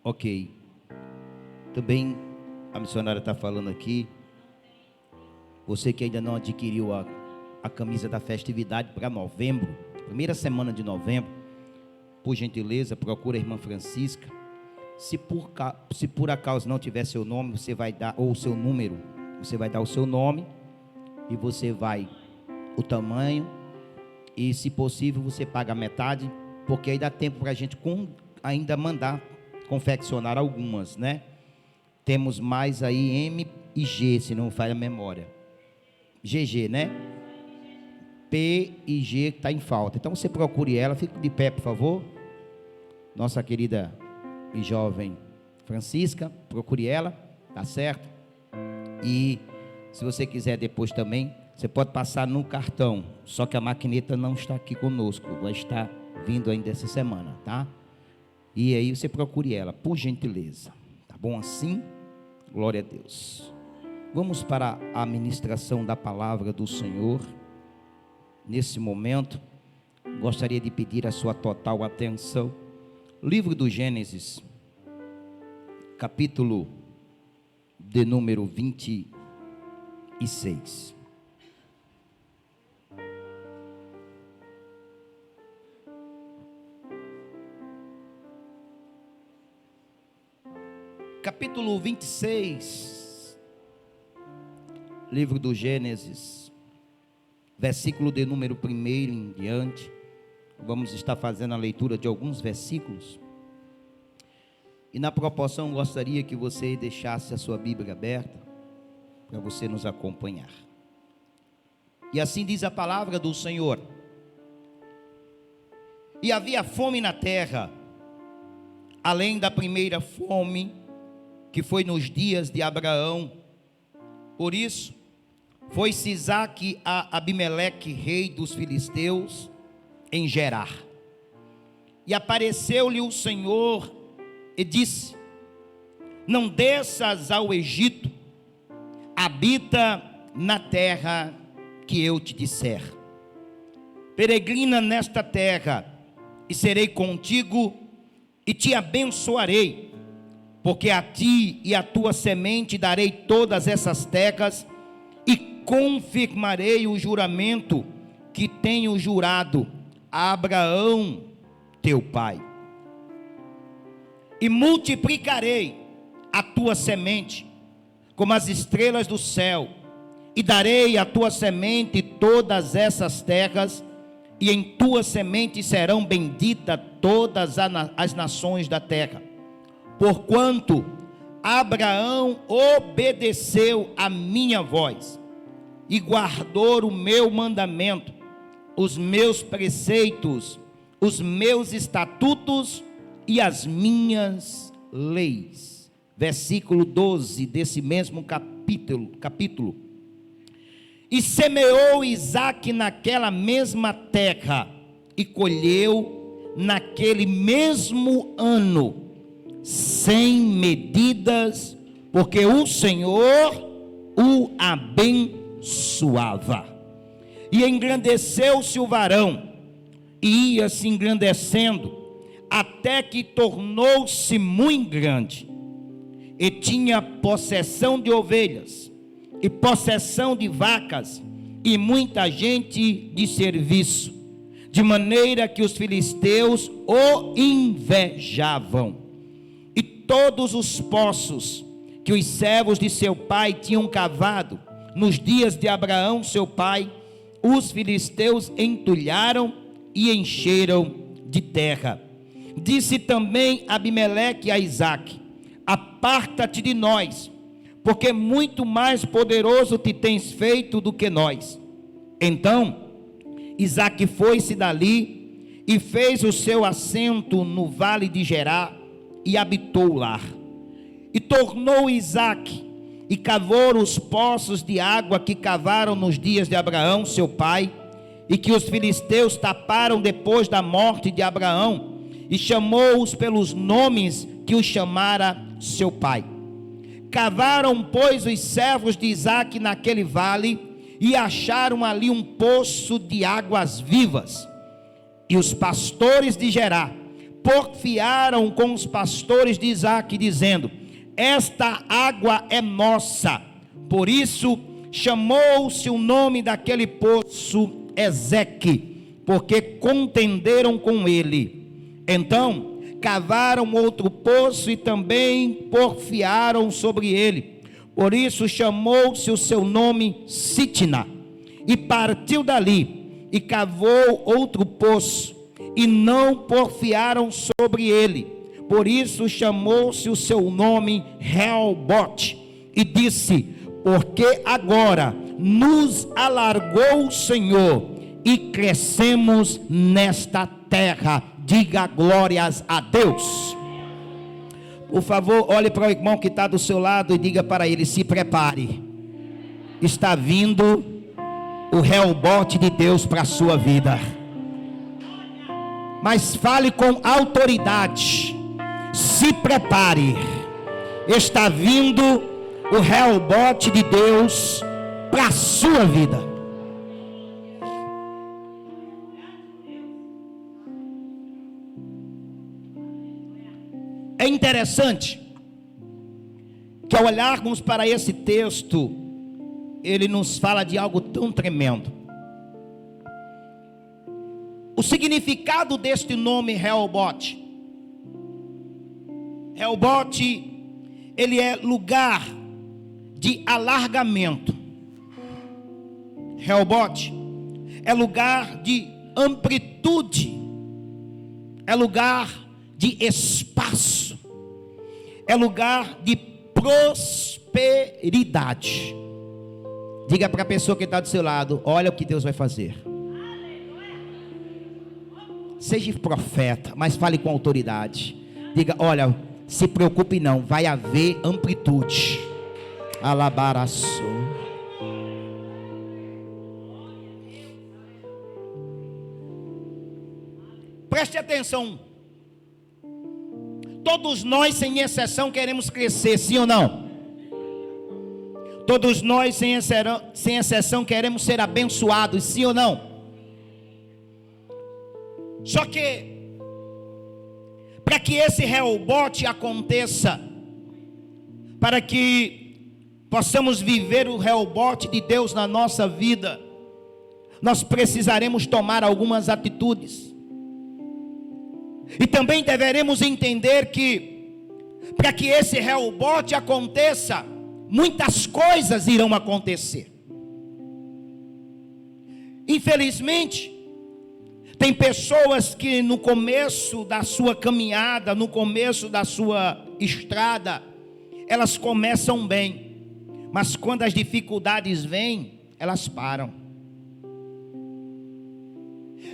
Ok. Também a missionária está falando aqui. Você que ainda não adquiriu a camisa da festividade para novembro, primeira semana de novembro, por gentileza, procura a irmã Francisca. Se por acaso não tiver seu nome, você vai dar, ou o seu número, você vai dar o seu nome e você vai o tamanho, e se possível você paga metade, porque aí dá tempo para a gente ainda mandar confeccionar algumas, né? Temos mais aí M e G, se não falha a memória. GG, né? P e G está em falta. Então você procure ela, fique de pé, por favor. Nossa querida e jovem Francisca, procure ela, tá certo? E se você quiser depois também, você pode passar no cartão, só que a maquineta não está aqui conosco, vai estar vindo ainda essa semana, tá? E aí você procure ela, por gentileza, tá bom assim? Glória a Deus. Vamos para a ministração da palavra do Senhor. Nesse momento, gostaria de pedir a sua total atenção. Livro do Gênesis, capítulo de número 26. Capítulo 26, livro do Gênesis, versículo de número 1 em diante. Vamos estar fazendo a leitura de alguns versículos. E na proporção, gostaria que você deixasse a sua Bíblia aberta, para você nos acompanhar. E assim diz a palavra do Senhor: E havia fome na terra, além da primeira fome, que foi nos dias de Abraão. Por isso, foi-se Isaque a Abimeleque, rei dos filisteus, em Gerar. E apareceu-lhe o Senhor e disse: Não desças ao Egito, habita na terra que eu te disser. Peregrina nesta terra, e serei contigo, e te abençoarei, porque a ti e a tua semente darei todas essas terras, e confirmarei o juramento que tenho jurado a Abraão, teu pai. E multiplicarei a tua semente como as estrelas do céu, e darei à tua semente todas essas terras, e em tua semente serão benditas todas as nações da terra. Porquanto Abraão obedeceu a minha voz, e guardou o meu mandamento, os meus preceitos, os meus estatutos e as minhas leis. Versículo 12 desse mesmo capítulo. E semeou Isaque naquela mesma terra, e colheu naquele mesmo ano, sem medidas, porque o Senhor o abençoava. E engrandeceu-se o varão, e ia se engrandecendo, até que tornou-se muito grande, e tinha possessão de ovelhas, e possessão de vacas, e muita gente de serviço, de maneira que os filisteus o invejavam. E todos os poços que os servos de seu pai tinham cavado nos dias de Abraão seu pai, os filisteus entulharam e encheram de terra. Disse também Abimeleque a Isaque: Aparta-te de nós, porque muito mais poderoso te tens feito do que nós. Então Isaque foi-se dali e fez o seu assento no vale de Gerar, e habitou lá. E tornou Isaque e cavou os poços de água que cavaram nos dias de Abraão seu pai, e que os filisteus taparam depois da morte de Abraão, e chamou-os pelos nomes que os chamara seu pai. Cavaram, pois, os servos de Isaque naquele vale, e acharam ali um poço de águas vivas. E os pastores de Gerar porfiaram com os pastores de Isaque, dizendo: esta água é nossa. Por isso chamou-se o nome daquele poço Ezeque, porque contenderam com ele. Então cavaram outro poço e também porfiaram sobre ele. Por isso chamou-se o seu nome Sitna. E partiu dali e cavou outro poço, e não porfiaram sobre ele. Por isso chamou-se o seu nome Rehobote. E disse: porque agora nos alargou o Senhor e crescemos nesta terra. Diga glórias a Deus. Por favor, olhe para o irmão que está do seu lado e diga para ele: se prepare, está vindo o Rehobote de Deus para a sua vida. Mas fale com autoridade: se prepare, está vindo o Rehobote de Deus para a sua vida. É interessante que ao olharmos para esse texto, ele nos fala de algo tão tremendo. O significado deste nome Rehobote. Rehobote, ele é lugar de alargamento. Rehobote é lugar de amplitude, é lugar de espaço, é lugar de prosperidade. Diga para a pessoa que está do seu lado: olha o que Deus vai fazer. Seja profeta, mas fale com autoridade. Diga: olha, se preocupe não, vai haver amplitude. Alabaraço. Preste atenção. Todos nós, sem exceção, queremos crescer, sim ou não? Todos nós, sem exceção, queremos ser abençoados, sim ou não? Só que, para que esse Rehobote aconteça, para que possamos viver o Rehobote de Deus na nossa vida, nós precisaremos tomar algumas atitudes. E também deveremos entender que, para que esse Rehobote aconteça, muitas coisas irão acontecer. Infelizmente, tem pessoas que no começo da sua caminhada, no começo da sua estrada, elas começam bem, mas quando as dificuldades vêm, elas param.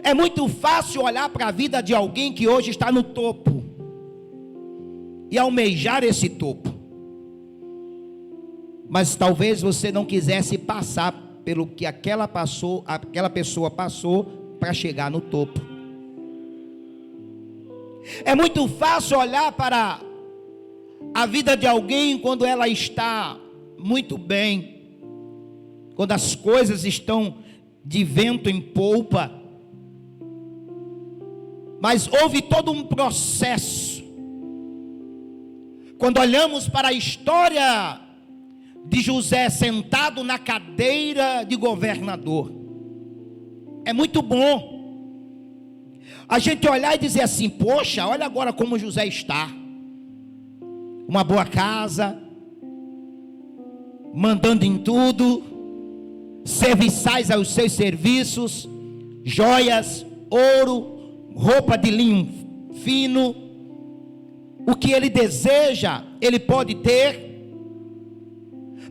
É muito fácil olhar para a vida de alguém que hoje está no topo e almejar esse topo, mas talvez você não quisesse passar pelo que aquela pessoa passou para chegar no topo. É muito fácil olhar para a vida de alguém quando ela está muito bem, quando as coisas estão de vento em polpa, mas houve todo um processo. Quando olhamos para a história de José sentado na cadeira de governador, é muito bom a gente olhar e dizer assim: poxa, olha agora como José está. Uma boa casa, mandando em tudo, serviçais aos seus serviços, joias, ouro, roupa de linho fino. O que ele deseja, ele pode ter.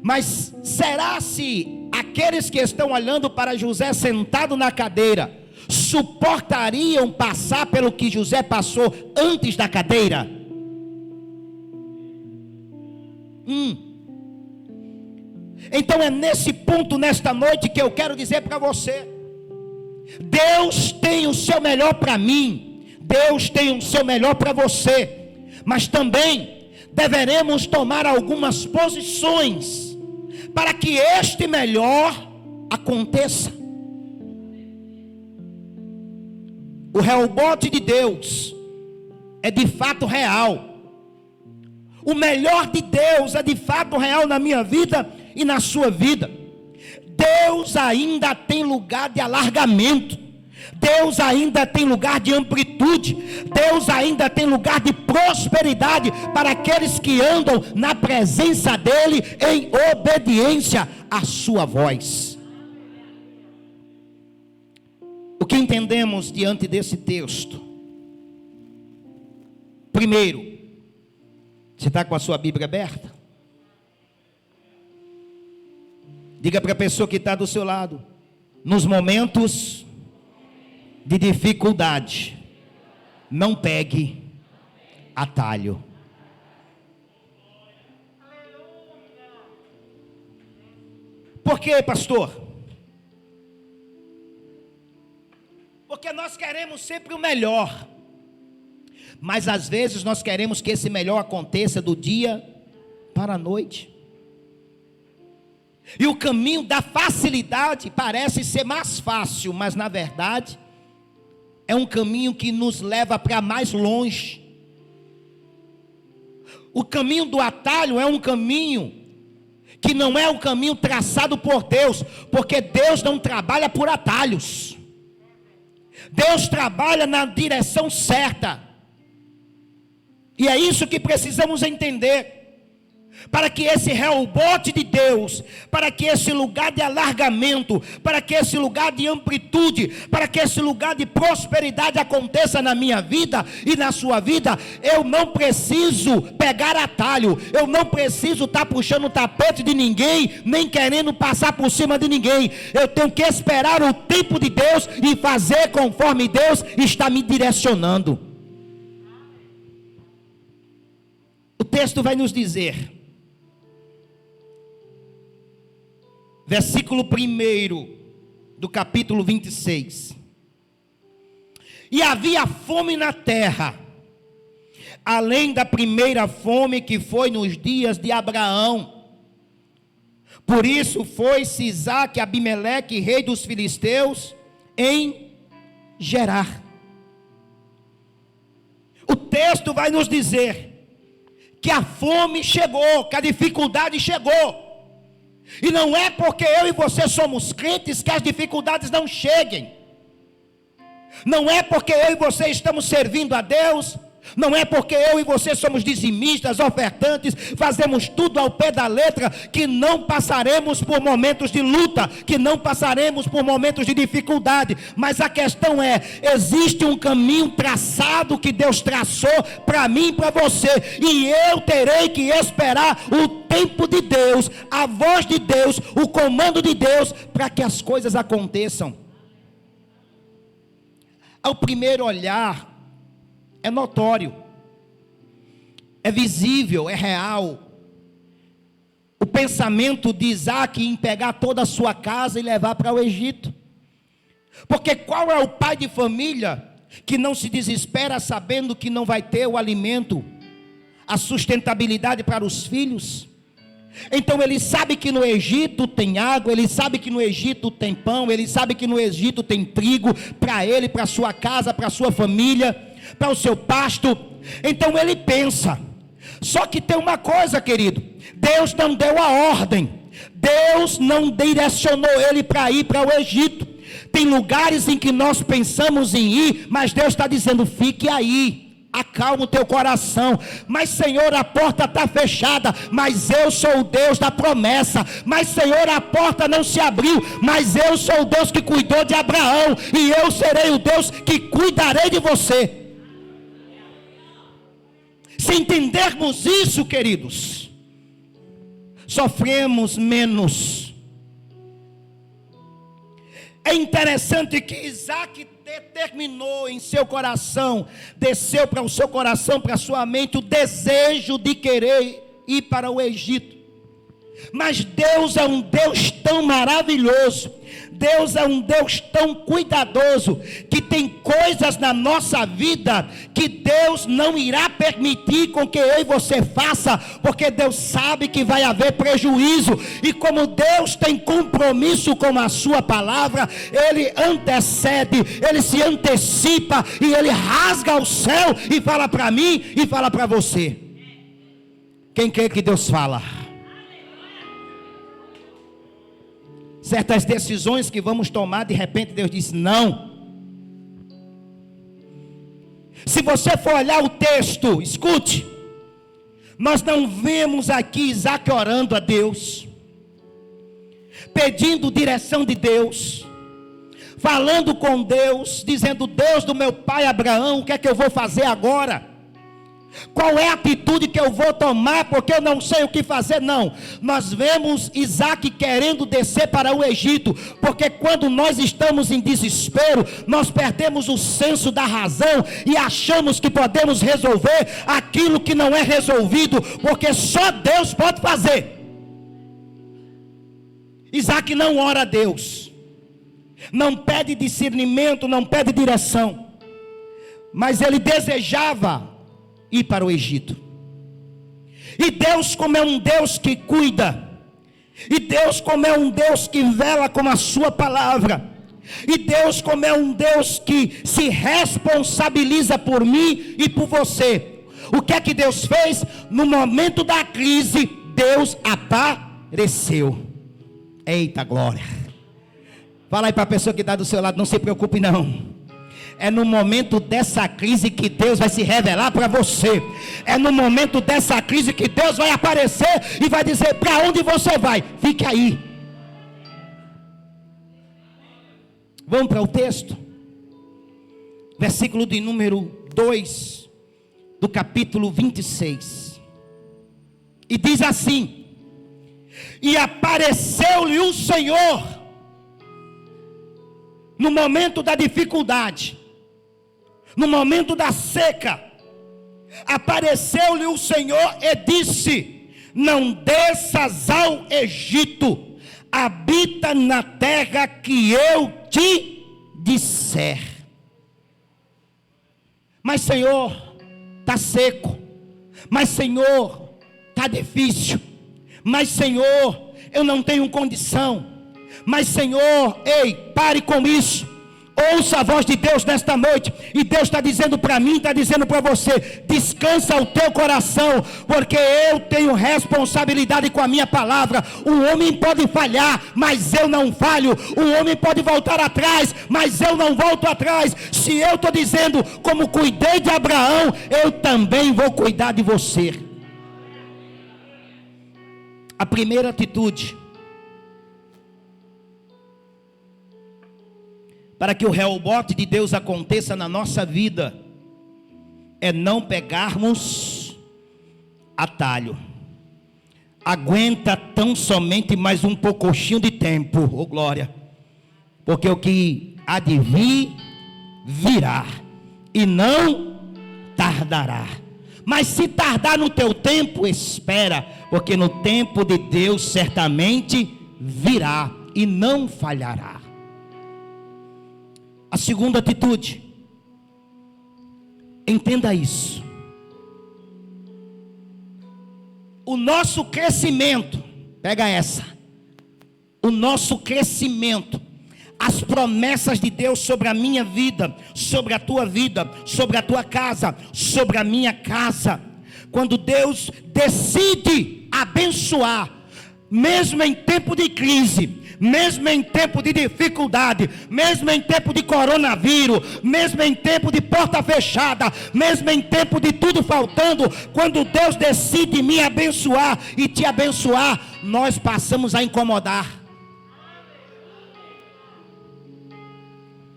Mas será se aqueles que estão olhando para José sentado na cadeira suportariam passar pelo que José passou antes da cadeira? Então é nesse ponto, nesta noite, que eu quero dizer para você: Deus tem o seu melhor para mim, Deus tem o seu melhor para você, mas também deveremos tomar algumas posições para que este melhor aconteça. O Rehobote de Deus é de fato real. O melhor de Deus é de fato real na minha vida e na sua vida. Deus ainda tem lugar de alargamento. Deus ainda tem lugar de amplitude. Deus ainda tem lugar de prosperidade para aqueles que andam na presença dEle em obediência à sua voz. O que entendemos diante desse texto? Primeiro, você está com a sua Bíblia aberta? Diga para a pessoa que está do seu lado: nos momentos de dificuldade, não pegue atalho. Por quê, pastor? Porque nós queremos sempre o melhor, mas às vezes nós queremos que esse melhor aconteça do dia para a noite. E o caminho da facilidade parece ser mais fácil, mas na verdade é um caminho que nos leva para mais longe. O caminho do atalho é um caminho que não é um caminho traçado por Deus, porque Deus não trabalha por atalhos. Deus trabalha na direção certa. E é isso que precisamos entender. Para que esse rebote de Deus, para que esse lugar de alargamento, para que esse lugar de amplitude, para que esse lugar de prosperidade aconteça na minha vida e na sua vida, eu não preciso pegar atalho, eu não preciso estar puxando o tapete de ninguém, nem querendo passar por cima de ninguém. Eu tenho que esperar o tempo de Deus e fazer conforme Deus está me direcionando. O texto vai nos dizer, versículo 1 do capítulo 26. E havia fome na terra, além da primeira fome que foi nos dias de Abraão. Por isso foi-se Isaque e Abimeleque, rei dos filisteus, em Gerar. O texto vai nos dizer que a fome chegou, que a dificuldade chegou. E não é porque eu e você somos crentes que as dificuldades não cheguem. Não é porque eu e você estamos servindo a Deus. Não é porque eu e você somos dizimistas, ofertantes, fazemos tudo ao pé da letra, que não passaremos por momentos de luta, que não passaremos por momentos de dificuldade. Mas a questão é, existe um caminho traçado que Deus traçou para mim e para você, e eu terei que esperar o tempo de Deus, a voz de Deus, o comando de Deus, para que as coisas aconteçam. Ao primeiro olhar, é notório, é visível, é real. O pensamento de Isaque em pegar toda a sua casa e levar para o Egito. Porque qual é o pai de família que não se desespera sabendo que não vai ter o alimento, a sustentabilidade para os filhos? Então ele sabe que no Egito tem água, ele sabe que no Egito tem pão, ele sabe que no Egito tem trigo para ele, para sua casa, para sua família, para o seu pasto. Então ele pensa. Só que tem uma coisa, querido, Deus não deu a ordem, Deus não direcionou ele para ir para o Egito. Tem lugares em que nós pensamos em ir, mas Deus está dizendo, fique aí, acalma o teu coração. Mas Senhor, a porta está fechada, mas eu sou o Deus da promessa. Mas Senhor, a porta não se abriu, mas eu sou o Deus que cuidou de Abraão, e eu serei o Deus que cuidarei de você. Se entendermos isso, queridos, sofremos menos. É interessante que Isaque determinou em seu coração, desceu para o seu coração, para a sua mente, o desejo de querer ir para o Egito. Mas Deus é um Deus tão maravilhoso, Deus é um Deus tão cuidadoso, que tem coisas na nossa vida que Deus não irá permitir com que eu e você faça, porque Deus sabe que vai haver prejuízo, e como Deus tem compromisso com a sua palavra, Ele antecede, Ele se antecipa, e Ele rasga o céu, e fala para mim, e fala para você. Quem crê que Deus fala? Certas decisões que vamos tomar, de repente Deus diz não. Se você for olhar o texto, escute, nós não vemos aqui Isaac orando a Deus, pedindo direção de Deus, falando com Deus, dizendo: Deus do meu pai Abraão, o que é que eu vou fazer agora? Qual é a atitude que eu vou tomar, porque eu não sei o que fazer? Não, nós vemos Isaac querendo descer para o Egito, porque quando nós estamos em desespero, nós perdemos o senso da razão, e achamos que podemos resolver aquilo que não é resolvido, porque só Deus pode fazer. Isaac não ora a Deus, não pede discernimento, não pede direção, mas ele desejava ir para o Egito. E Deus, como é um Deus que cuida, e Deus, como é um Deus que vela com a sua palavra, e Deus, como é um Deus que se responsabiliza por mim e por você, o que é que Deus fez? No momento da crise, Deus apareceu. Eita glória! Fala aí para a pessoa que está do seu lado: não se preocupe não. É no momento dessa crise que Deus vai se revelar para você. É no momento dessa crise que Deus vai aparecer e vai dizer: para onde você vai? Fique aí. Vamos para o texto. Versículo de número 2 do capítulo 26. E diz assim: e apareceu-lhe o Senhor no momento da dificuldade, no momento da seca. Apareceu-lhe o Senhor e disse: não desças ao Egito, habita na terra que eu te disser. Mas Senhor, está seco. Mas Senhor, está difícil. Mas Senhor, eu não tenho condição. Mas Senhor, ei, pare com isso. Ouça a voz de Deus nesta noite. E Deus está dizendo para mim, está dizendo para você: descansa o teu coração, porque eu tenho responsabilidade com a minha palavra. O homem pode falhar, mas eu não falho. O homem pode voltar atrás, mas eu não volto atrás. Se eu estou dizendo, como cuidei de Abraão, eu também vou cuidar de você. A primeira atitude para que o rebote de Deus aconteça na nossa vida é não pegarmos atalho. Aguenta tão somente mais um pouquinho de tempo, oh glória, porque o que há de vir, virá, e não tardará. Mas se tardar no teu tempo, espera, porque no tempo de Deus certamente virá e não falhará. A segunda atitude, entenda isso: o nosso crescimento, pega essa, o nosso crescimento, as promessas de Deus sobre a minha vida, sobre a tua vida, sobre a tua casa, sobre a minha casa, quando Deus decide abençoar, mesmo em tempo de crise, mesmo em tempo de dificuldade, mesmo em tempo de coronavírus, mesmo em tempo de porta fechada, mesmo em tempo de tudo faltando, quando Deus decide me abençoar e te abençoar, nós passamos a incomodar.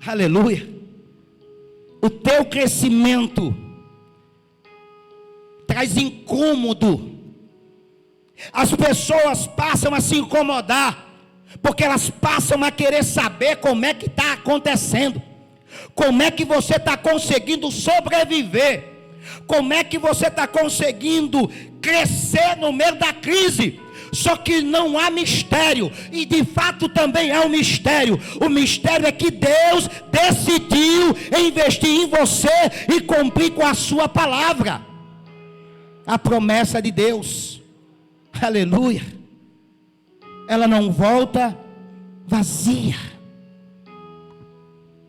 Aleluia. O teu crescimento traz incômodo. As pessoas passam a se incomodar, porque elas passam a querer saber como é que está acontecendo, como é que você está conseguindo sobreviver, como é que você está conseguindo crescer no meio da crise. Só que não há mistério, e de fato também há um mistério. O mistério é que Deus decidiu investir em você e cumprir com a sua palavra, a promessa de Deus. Aleluia. Ela não volta vazia.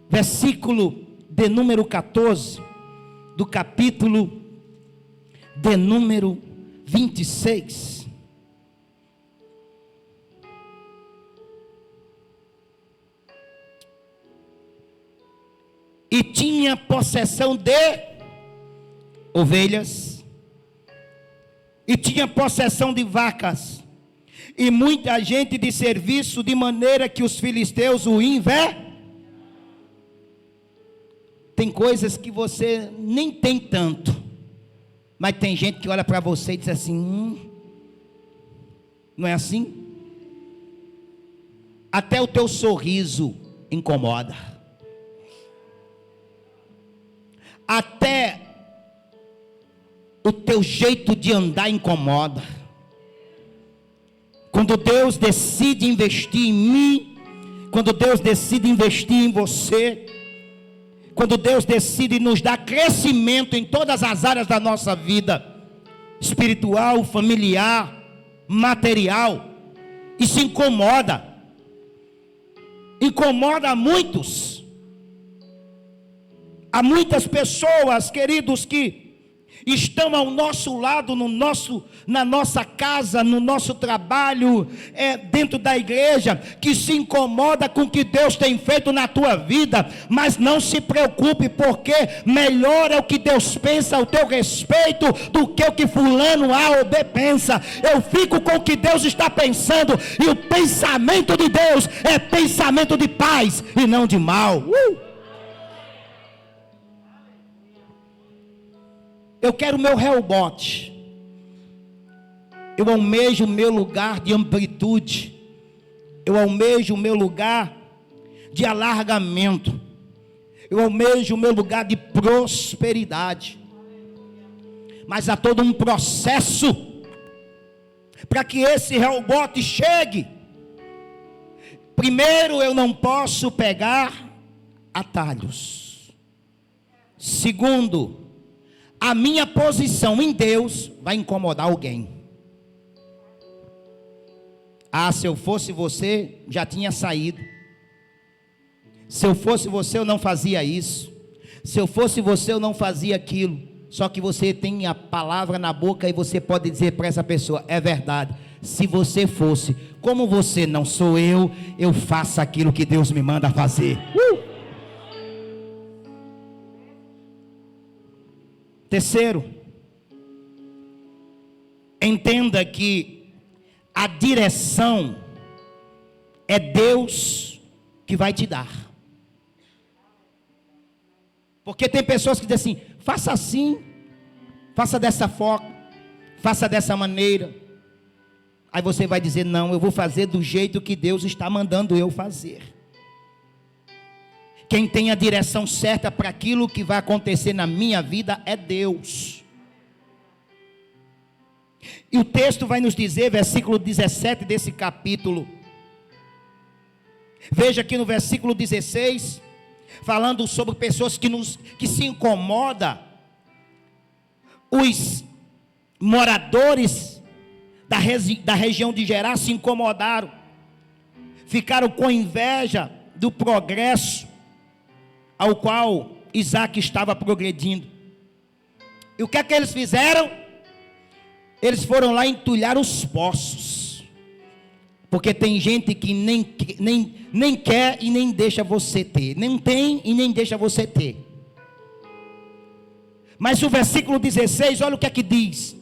Versículo de número 14 do capítulo de número 26. E tinha possessão de ovelhas, e tinha possessão de vacas, e muita gente de serviço, de maneira que os filisteus o Tem coisas que você nem tem tanto, mas tem gente que olha para você e diz assim, não é assim? Até o teu sorriso incomoda, até o teu jeito de andar incomoda. Quando Deus decide investir em mim, quando Deus decide investir em você, quando Deus decide nos dar crescimento em todas as áreas da nossa vida, espiritual, familiar, material, isso incomoda a muitos. Há muitas pessoas, queridos, que estão ao nosso lado, na nossa casa, no nosso trabalho, dentro da igreja, que se incomoda com o que Deus tem feito na tua vida, mas não se preocupe, porque melhor é o que Deus pensa ao teu respeito, do que o que fulano A ou B pensa. Eu fico com o que Deus está pensando, e o pensamento de Deus é pensamento de paz e não de mal. Eu quero o meu rebote. Eu almejo o meu lugar de amplitude. Eu almejo o meu lugar de alargamento. Eu almejo o meu lugar de prosperidade. Mas há todo um processo para que esse rebote chegue. Primeiro, eu não posso pegar atalhos. Segundo, a minha posição em Deus vai incomodar alguém. Se eu fosse você, já tinha saído. Se eu fosse você, eu não fazia isso. Se eu fosse você, eu não fazia aquilo. Só que você tem a palavra na boca e você pode dizer para essa pessoa, é verdade. Se você fosse, como você não sou eu faço aquilo que Deus me manda fazer. Terceiro, entenda que a direção é Deus que vai te dar. Porque tem pessoas que dizem assim, faça assim, faça dessa forma, faça dessa maneira. Aí você vai dizer, não, eu vou fazer do jeito que Deus está mandando eu fazer. Quem tem a direção certa para aquilo que vai acontecer na minha vida é Deus. E o texto vai nos dizer, versículo 17 desse capítulo. Veja aqui no versículo 16, falando sobre pessoas que se incomodam. Os moradores da região de Gerar se incomodaram. Ficaram com inveja do progresso ao qual Isaac estava progredindo. E o que é que eles fizeram? Eles foram lá entulhar os poços. Porque tem gente que nem quer e nem deixa você ter. Nem tem e nem deixa você ter. Mas o versículo 16, olha o que é que diz.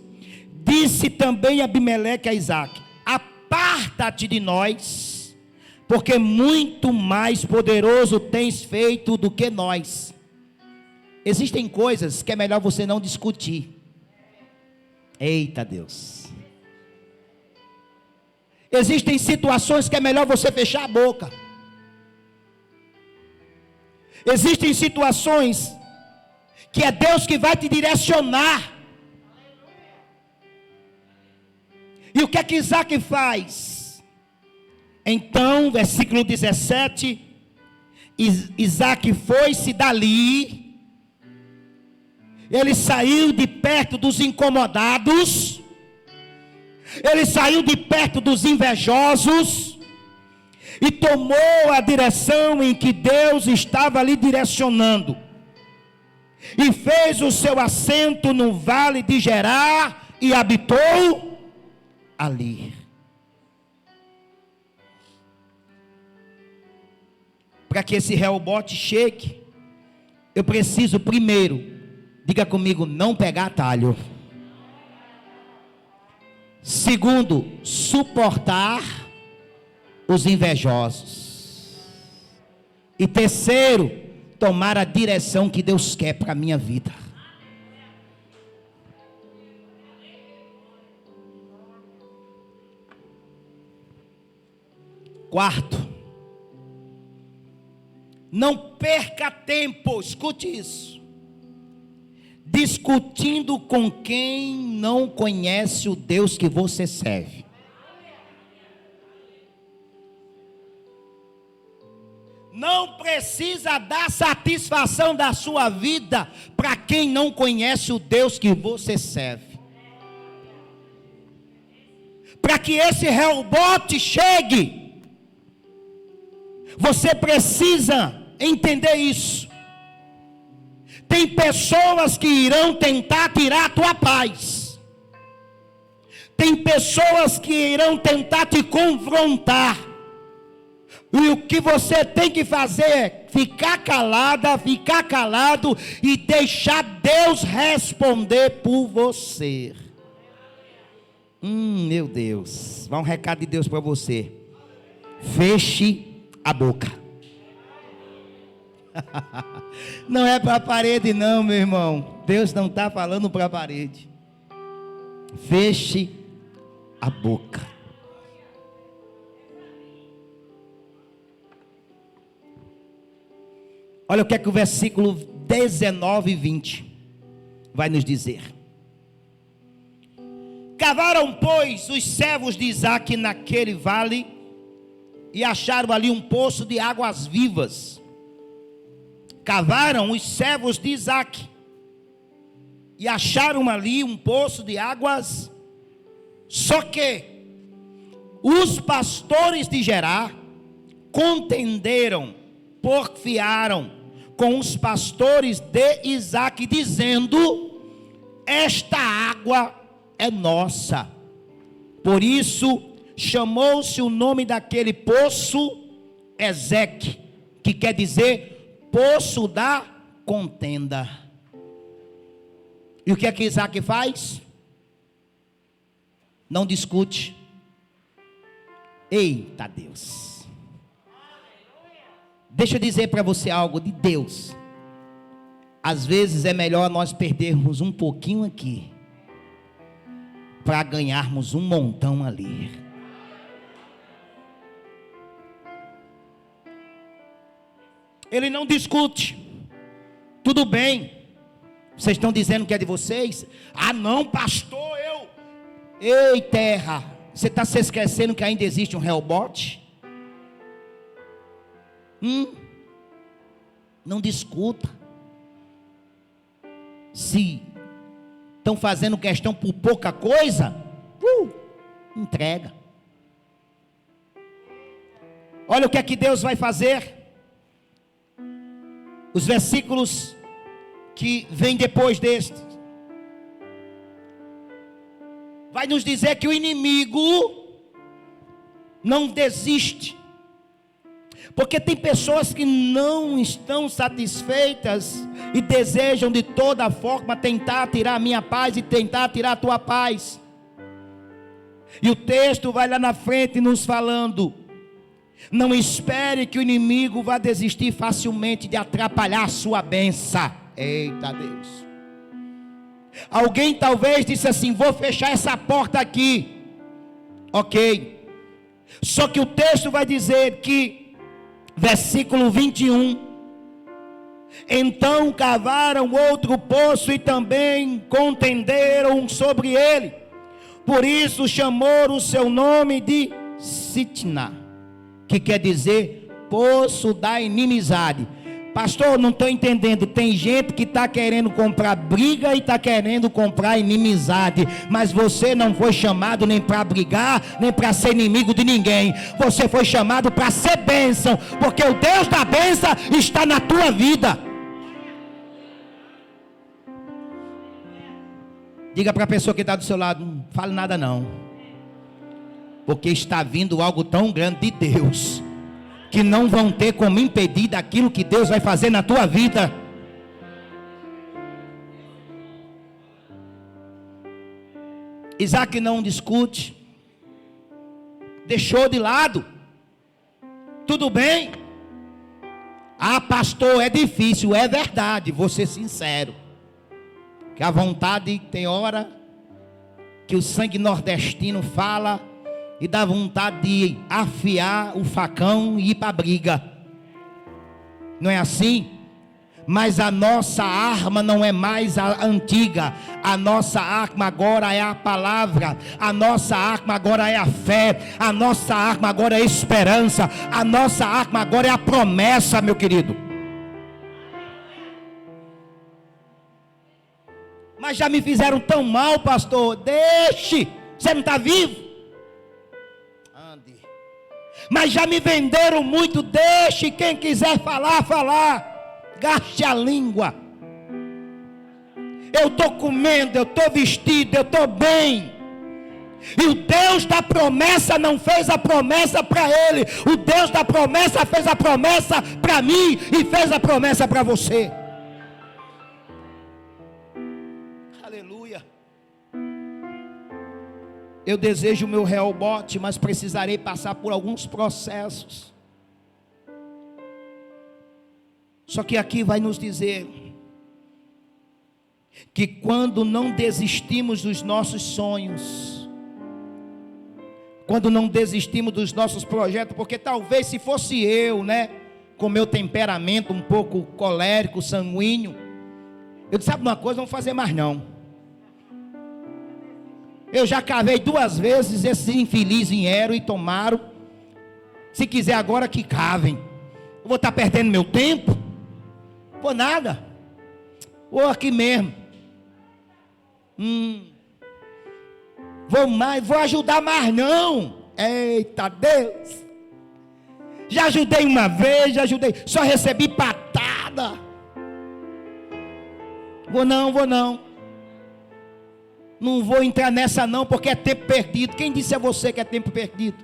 Disse também Abimeleque a Isaac, aparta-te de nós, porque muito mais poderoso tens feito do que nós. Existem coisas que é melhor você não discutir. Eita Deus. Existem situações que é melhor você fechar a boca. Existem situações que é Deus que vai te direcionar. E o que é que Isaac faz? Então, versículo 17, Isaac foi-se dali, ele saiu de perto dos incomodados, ele saiu de perto dos invejosos, e tomou a direção em que Deus estava lhe direcionando, e fez o seu assento no vale de Gerar, e habitou ali. Para que esse Reobote chegue, eu preciso primeiro, diga comigo, não pegar atalho. Segundo, suportar os invejosos. E terceiro, tomar a direção que Deus quer para a minha vida. Quarto, não perca tempo, escute isso, discutindo com quem não conhece o Deus que você serve. Não precisa dar satisfação da sua vida para quem não conhece o Deus que você serve. Para que esse Reobote chegue, você precisa entender isso. Tem pessoas que irão tentar tirar a tua paz. Tem pessoas que irão tentar te confrontar. E o que você tem que fazer é ficar calada, ficar calado e deixar Deus responder por você. Meu Deus, vai um recado de Deus para você. Feche a boca. Não é para a parede não, meu irmão. Deus não está falando para a parede. Feche a boca. Olha o que é que o versículo 19 e 20 vai nos dizer. Cavaram, pois, os servos de Isaac naquele vale, e acharam ali um poço de águas vivas. Cavaram os servos de Isaac, e acharam ali um poço de águas. Só que os pastores de Gerar contenderam, porfiaram com os pastores de Isaac, dizendo: esta água é nossa. Por isso chamou-se o nome daquele poço Ezeque, que quer dizer poço da contenda. E o que é que Isaac faz? Não discute. Eita Deus, deixa eu dizer para você algo de Deus. Às vezes é melhor nós perdermos um pouquinho aqui para ganharmos um montão ali. Ele não discute. Tudo bem. Vocês estão dizendo que é de vocês? Ah não, pastor, eu. Ei, terra, você está se esquecendo que ainda existe um Reobote? Não discuta. Se estão fazendo questão por pouca coisa, entrega. Olha o que é que Deus vai fazer. Os versículos que vêm depois deste, vai nos dizer que o inimigo não desiste. Porque tem pessoas que não estão satisfeitas e desejam de toda forma tentar tirar a minha paz e tentar tirar a tua paz. E o texto vai lá na frente nos falando: não espere que o inimigo vá desistir facilmente de atrapalhar a sua bênção. Eita Deus. Alguém talvez disse assim: vou fechar essa porta aqui. Ok. Só que o texto vai dizer que, versículo 21, então cavaram outro poço e também contenderam sobre ele, Por isso chamou o seu nome de Sitna, que quer dizer poço da inimizade. Pastor, não estou entendendo. Tem gente que está querendo comprar briga e está querendo comprar inimizade. Mas você não foi chamado nem para brigar, nem para ser inimigo de ninguém. Você foi chamado para ser bênção, porque o Deus da bênção está na tua vida. Diga para a pessoa que está do seu lado: não fale nada não, porque está vindo algo tão grande de Deus, que não vão ter como impedir daquilo que Deus vai fazer na tua vida. Isaac não discute, deixou de lado. Tudo bem. Ah, pastor, é difícil. É verdade, vou ser sincero, que a vontade, tem hora que o sangue nordestino fala e dá vontade de afiar o facão e ir para a briga. Não é assim? Mas a nossa arma não é mais a antiga. A nossa arma agora é a palavra. A nossa arma agora é a fé. A nossa arma agora é a esperança. A nossa arma agora é a promessa, meu querido. Mas já me fizeram tão mal, pastor. Deixe, você não está vivo. Mas já me venderam muito. Deixe, quem quiser falar, falar. Gaste a língua. Eu estou comendo, eu estou vestido, eu estou bem. E o Deus da promessa não fez a promessa para ele. O Deus da promessa fez a promessa para mim e fez a promessa para você. Aleluia. Eu desejo o meu Rehobote, mas precisarei passar por alguns processos. Só que aqui vai nos dizer que quando não desistimos dos nossos sonhos, quando não desistimos dos nossos projetos, porque talvez se fosse eu, com meu temperamento um pouco colérico, sanguíneo, eu disse: sabe uma coisa, não vou fazer mais não. Eu já cavei 2 vezes, esses infelizes vieram e tomaram. Se quiser agora que cavem. Eu vou estar perdendo meu tempo? Vou nada. Vou aqui mesmo. Vou ajudar mais não. Eita Deus. Já ajudei uma vez, só recebi patada. Vou não. Não vou entrar nessa não, porque é tempo perdido. Quem disse a você que é tempo perdido?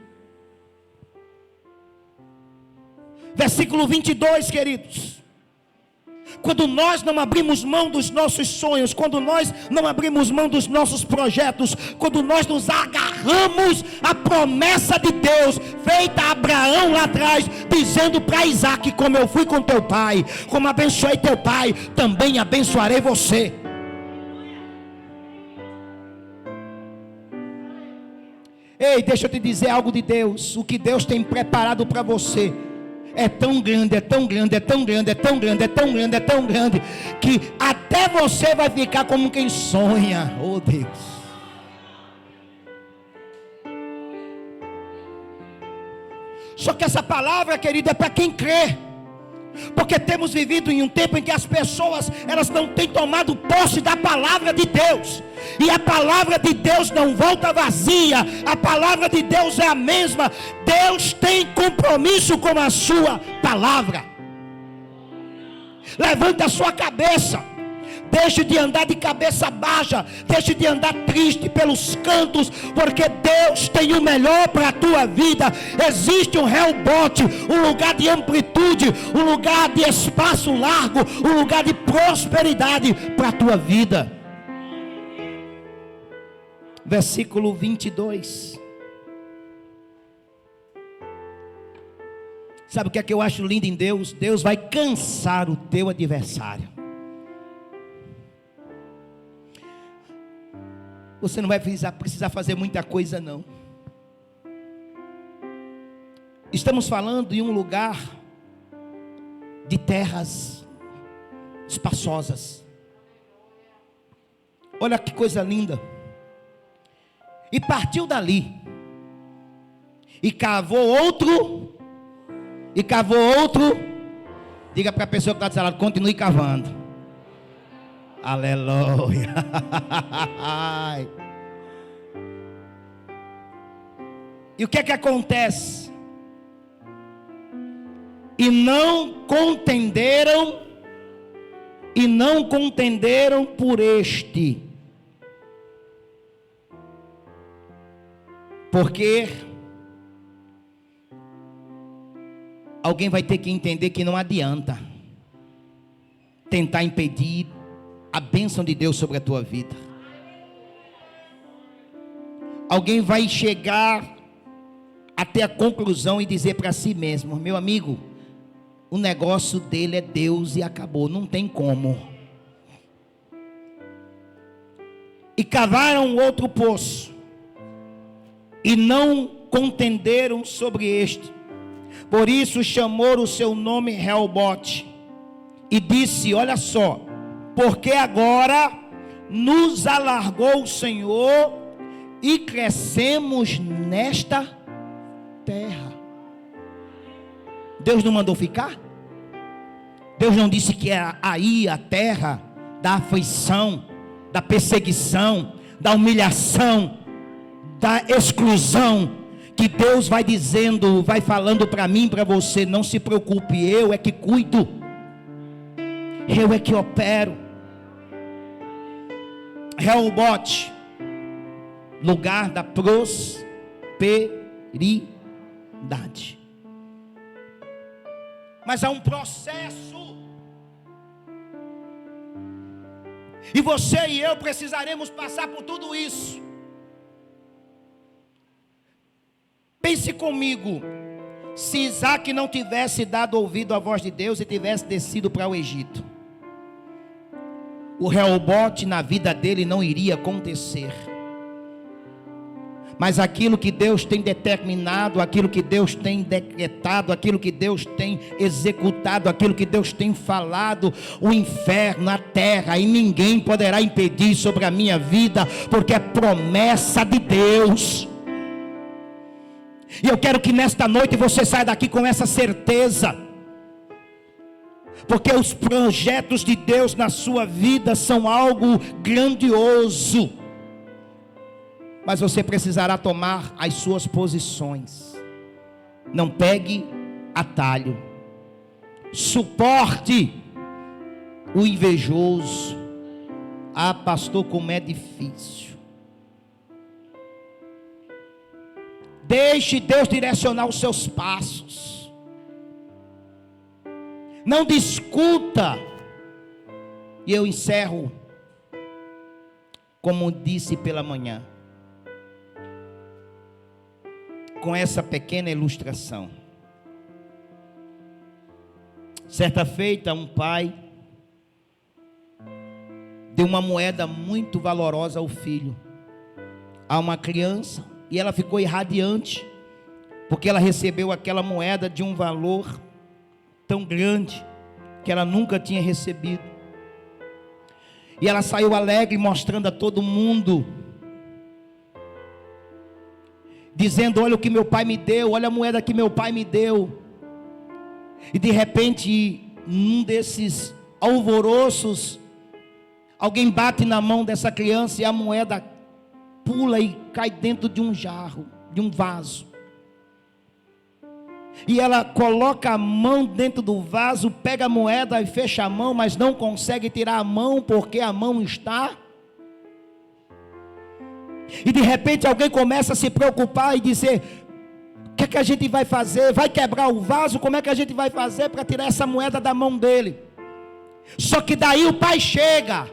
Versículo 22, queridos. Quando nós não abrimos mão dos nossos sonhos, quando nós não abrimos mão dos nossos projetos, quando nós nos agarramos à promessa de Deus, feita a Abraão lá atrás, dizendo para Isaac: como eu fui com teu pai, como abençoei teu pai, também abençoarei você. Ei, deixa eu te dizer algo de Deus. O que Deus tem preparado para você é tão grande, é tão grande, é tão grande, é tão grande, é tão grande, é tão grande, que até você vai ficar como quem sonha. Oh Deus. Só que essa palavra, querido, é para quem crê. Porque temos vivido em um tempo em que as pessoas, elas não têm tomado posse da palavra de Deus. E a palavra de Deus não volta vazia. A palavra de Deus é a mesma. Deus tem compromisso com a sua palavra. Levante a sua cabeça. Deixe de andar de cabeça baixa. Deixe de andar triste pelos cantos, porque Deus tem o melhor para a tua vida. Existe um Rehobote, um lugar de amplitude, um lugar de espaço largo, um lugar de prosperidade para a tua vida. Versículo 22. Sabe o que é que eu acho lindo em Deus? Deus vai cansar o teu adversário. Você não vai precisar fazer muita coisa não. Estamos falando em um lugar de terras espaçosas. Olha que coisa linda. E partiu dali. E cavou outro. E cavou outro. Diga para a pessoa que está do seu lado: continue cavando. Aleluia. E o que é que acontece? E não contenderam por este. Porque alguém vai ter que entender que não adianta tentar impedir a bênção de Deus sobre a tua vida. Alguém vai chegar até a conclusão e dizer para si mesmo: meu amigo, o negócio dele é Deus e acabou, não tem como. E cavaram outro poço, e não contenderam sobre este. Por isso chamou o seu nome Reobote, e disse: olha só, porque agora nos alargou o Senhor, e crescemos nesta terra. Deus não mandou ficar? Deus não disse que era aí a terra da aflição, da perseguição, da humilhação, da exclusão, que Deus vai dizendo, vai falando para mim, para você: não se preocupe, eu é que cuido, eu é que opero. Reobote, lugar da prosperidade. Mas há um processo, e você e eu precisaremos passar por tudo isso. Pense comigo, se Isaac não tivesse dado ouvido à voz de Deus e tivesse descido para o Egito, o Reobote na vida dele não iria acontecer. Mas aquilo que Deus tem determinado, aquilo que Deus tem decretado, aquilo que Deus tem executado, aquilo que Deus tem falado, o inferno, a terra e ninguém poderá impedir sobre a minha vida, porque é promessa de Deus. E eu quero que nesta noite você saia daqui com essa certeza, porque os projetos de Deus na sua vida são algo grandioso. Mas você precisará tomar as suas posições. Não pegue atalho. Suporte o invejoso. Ah, pastor, como é difícil. Deixe Deus direcionar os seus passos. Não discuta. E eu encerro, como disse pela manhã, com essa pequena ilustração. Certa feita, um pai deu uma moeda muito valorosa ao filho, a uma criança, e ela ficou irradiante, porque ela recebeu aquela moeda de um valor tão grande, que ela nunca tinha recebido. E ela saiu alegre, mostrando a todo mundo, dizendo: olha o que meu pai me deu, olha a moeda que meu pai me deu. E de repente, num desses alvoroços, alguém bate na mão dessa criança e a moeda pula e cai dentro de um jarro, de um vaso. E ela coloca a mão dentro do vaso, pega a moeda e fecha a mão, mas não consegue tirar a mão, porque a mão está... E de repente alguém começa a se preocupar e dizer: o que é que a gente vai fazer? Vai quebrar o vaso? Como é que a gente vai fazer para tirar essa moeda da mão dele? Só que daí o pai chega.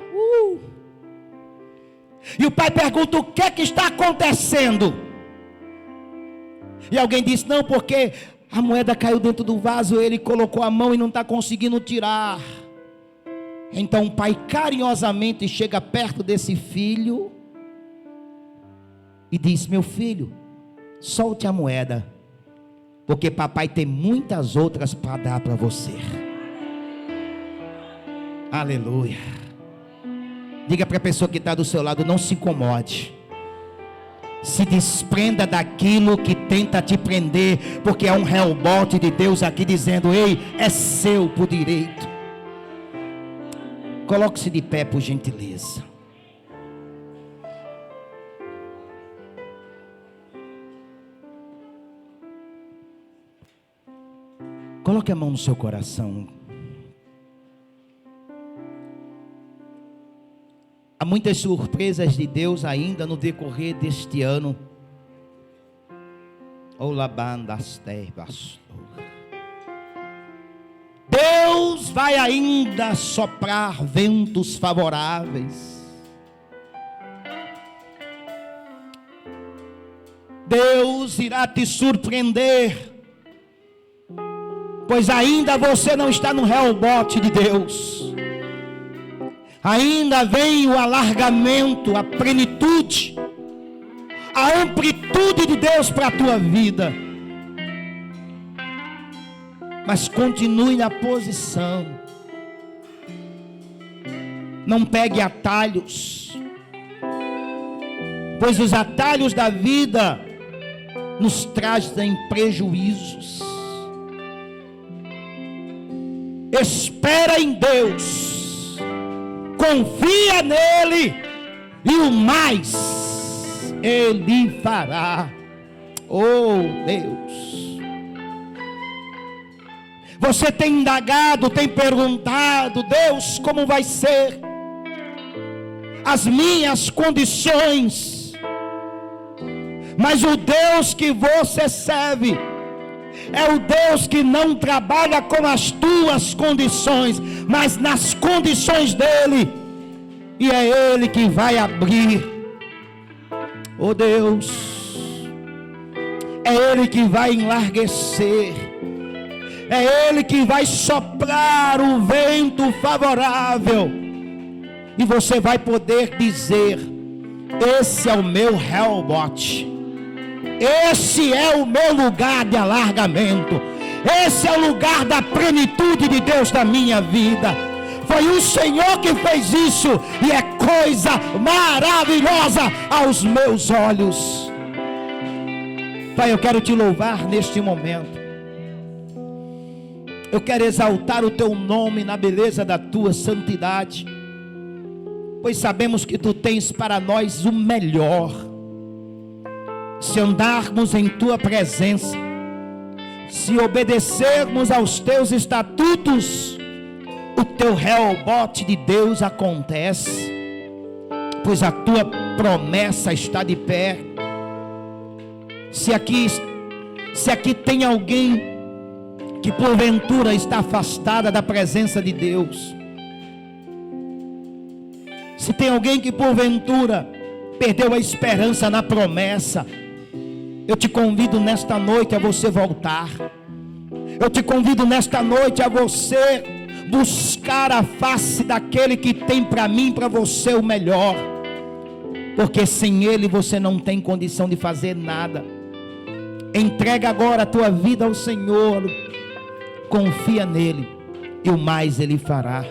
E o pai pergunta: o que é que está acontecendo? E alguém diz: não, porque a moeda caiu dentro do vaso, ele colocou a mão e não está conseguindo tirar. Então o pai carinhosamente chega perto desse filho e diz: meu filho, solte a moeda, porque papai tem muitas outras para dar para você. Aleluia. Diga para a pessoa que está do seu lado: não se incomode, Se desprenda daquilo que tenta te prender, porque é um rebote de Deus aqui dizendo: ei, é seu por direito. Coloque-se de pé, por gentileza. Coloque a mão no seu coração. Há muitas surpresas de Deus ainda no decorrer deste ano. Deus vai ainda soprar ventos favoráveis. Deus irá te surpreender, pois ainda você não está no rebote de Deus. Ainda vem o alargamento, a plenitude, a amplitude de Deus para a tua vida. Mas continue na posição. Não pegue atalhos, pois os atalhos da vida nos trazem prejuízos. Espera em Deus, confia nele, e o mais ele fará. Oh Deus, você tem indagado, tem perguntado: Deus, como vai ser as minhas condições? Mas o Deus que você serve é o Deus que não trabalha com as tuas condições, mas nas condições dele. E é ele que vai abrir. Oh Deus, é ele que vai enlarguecer. É ele que vai soprar o vento favorável. E você vai poder dizer: esse é o meu rebote. Esse é o meu lugar de alargamento. Esse é o lugar da plenitude de Deus na minha vida. Foi o Senhor que fez isso, e é coisa maravilhosa aos meus olhos. Pai, eu quero te louvar neste momento. Eu quero exaltar o teu nome na beleza da tua santidade, pois sabemos que tu tens para nós o melhor. Se andarmos em tua presença, se obedecermos aos teus estatutos, o teu rebote de Deus acontece, pois a tua promessa está de pé. Se aqui tem alguém que porventura está afastada da presença de Deus, se tem alguém que porventura perdeu a esperança na promessa, eu te convido nesta noite a você voltar. Eu te convido nesta noite a você buscar a face daquele que tem para mim, para você o melhor. Porque sem ele você não tem condição de fazer nada. Entrega agora a tua vida ao Senhor. Confia nele, e o mais ele fará.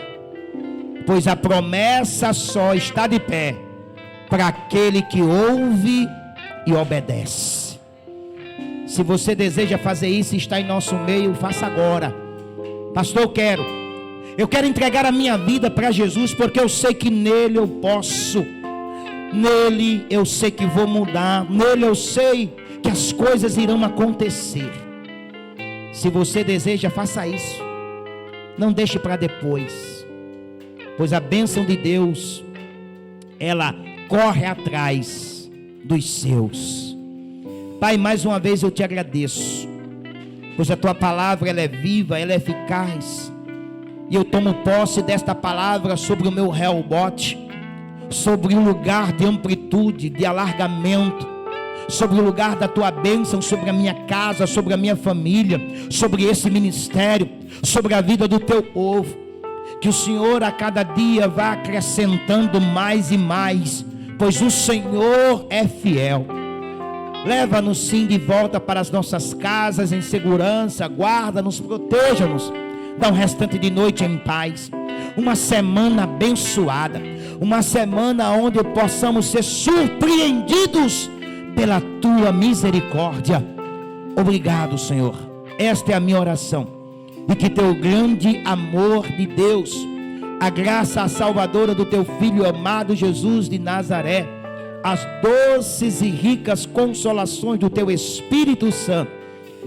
Pois a promessa só está de pé para aquele que ouve e obedece. Se você deseja fazer isso e está em nosso meio, faça agora. Pastor, eu quero entregar a minha vida para Jesus, porque eu sei que nele eu posso, nele eu sei que vou mudar, nele eu sei que as coisas irão acontecer. Se você deseja, faça isso. Não deixe para depois, pois a bênção de Deus, ela corre atrás dos seus. Pai, mais uma vez eu te agradeço, pois a tua palavra ela é viva, ela é eficaz, e eu tomo posse desta palavra sobre o meu rebote, sobre um lugar de amplitude, de alargamento, sobre o lugar da tua bênção, sobre a minha casa, sobre a minha família, sobre esse ministério, sobre a vida do teu povo. Que o Senhor a cada dia vá acrescentando mais e mais, pois o Senhor é fiel. Leva-nos sim de volta para as nossas casas em segurança, guarda-nos, proteja-nos, dá um restante de noite em paz, uma semana abençoada, uma semana onde possamos ser surpreendidos pela tua misericórdia. Obrigado, Senhor. Esta é a minha oração. E que teu grande amor de Deus, a graça salvadora do teu Filho amado Jesus de Nazaré, as doces e ricas consolações do teu Espírito Santo,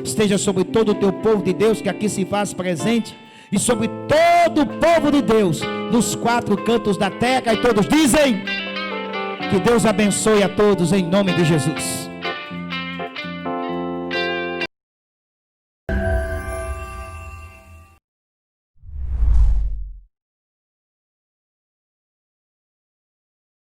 esteja sobre todo o teu povo de Deus que aqui se faz presente, e sobre todo o povo de Deus, nos quatro cantos da terra. E todos dizem: que Deus abençoe a todos em nome de Jesus.